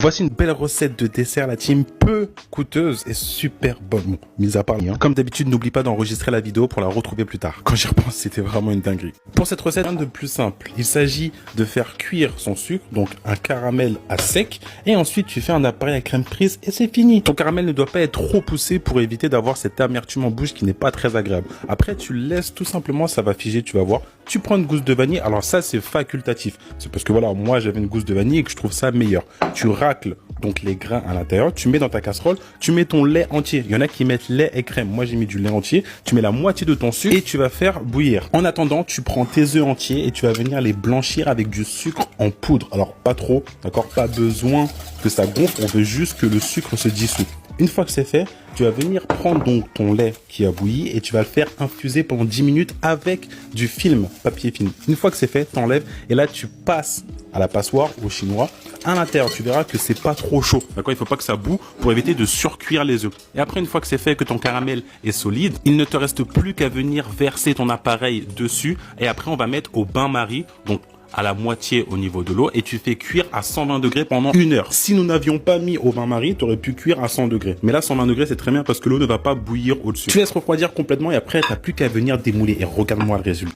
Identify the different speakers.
Speaker 1: Voici une belle recette de dessert, la team, peu coûteuse et super bonne. Bon, mis à part rien. Comme d'habitude, n'oublie pas d'enregistrer la vidéo pour la retrouver plus tard. Quand j'y repense, c'était vraiment une dinguerie. Pour cette recette, rien de plus simple. Il s'agit de faire cuire son sucre, donc un caramel à sec, et ensuite tu fais un appareil à crème prise et c'est fini. Ton caramel ne doit pas être trop poussé pour éviter d'avoir cette amertume en bouche qui n'est pas très agréable. Après, tu le laisses tout simplement, ça va figer, tu vas voir. Tu prends une gousse de vanille. Alors ça, c'est facultatif. C'est parce que voilà, moi j'avais une gousse de vanille et que je trouve ça meilleur. Tu racles donc les grains à l'intérieur, tu mets dans ta casserole, tu mets ton lait entier. Il y en a qui mettent lait et crème. Moi, j'ai mis du lait entier. Tu mets la moitié de ton sucre et tu vas faire bouillir. En attendant, tu prends tes œufs entiers et tu vas venir les blanchir avec du sucre en poudre. Alors pas trop, d'accord? Pas besoin que ça gonfle. On veut juste que le sucre se dissout. Une fois que c'est fait, tu vas venir prendre donc ton lait qui a bouilli et tu vas le faire infuser pendant 10 minutes avec du film, papier film. Une fois que c'est fait, t'enlèves et là tu passes à la passoire au chinois. À l'intérieur, tu verras que c'est pas trop chaud. D'accord, il faut pas que ça boue pour éviter de surcuire les œufs. Et après, une fois que c'est fait, que ton caramel est solide, il ne te reste plus qu'à venir verser ton appareil dessus et après on va mettre au bain-marie. Donc à la moitié au niveau de l'eau et tu fais cuire à 120 degrés pendant 1 heure. Si nous n'avions pas mis au bain-marie, tu aurais pu cuire à 100 degrés. Mais là, 120 degrés, c'est très bien parce que l'eau ne va pas bouillir au-dessus. Tu laisses refroidir complètement et après, tu n'as plus qu'à venir démouler et regarde-moi le résultat.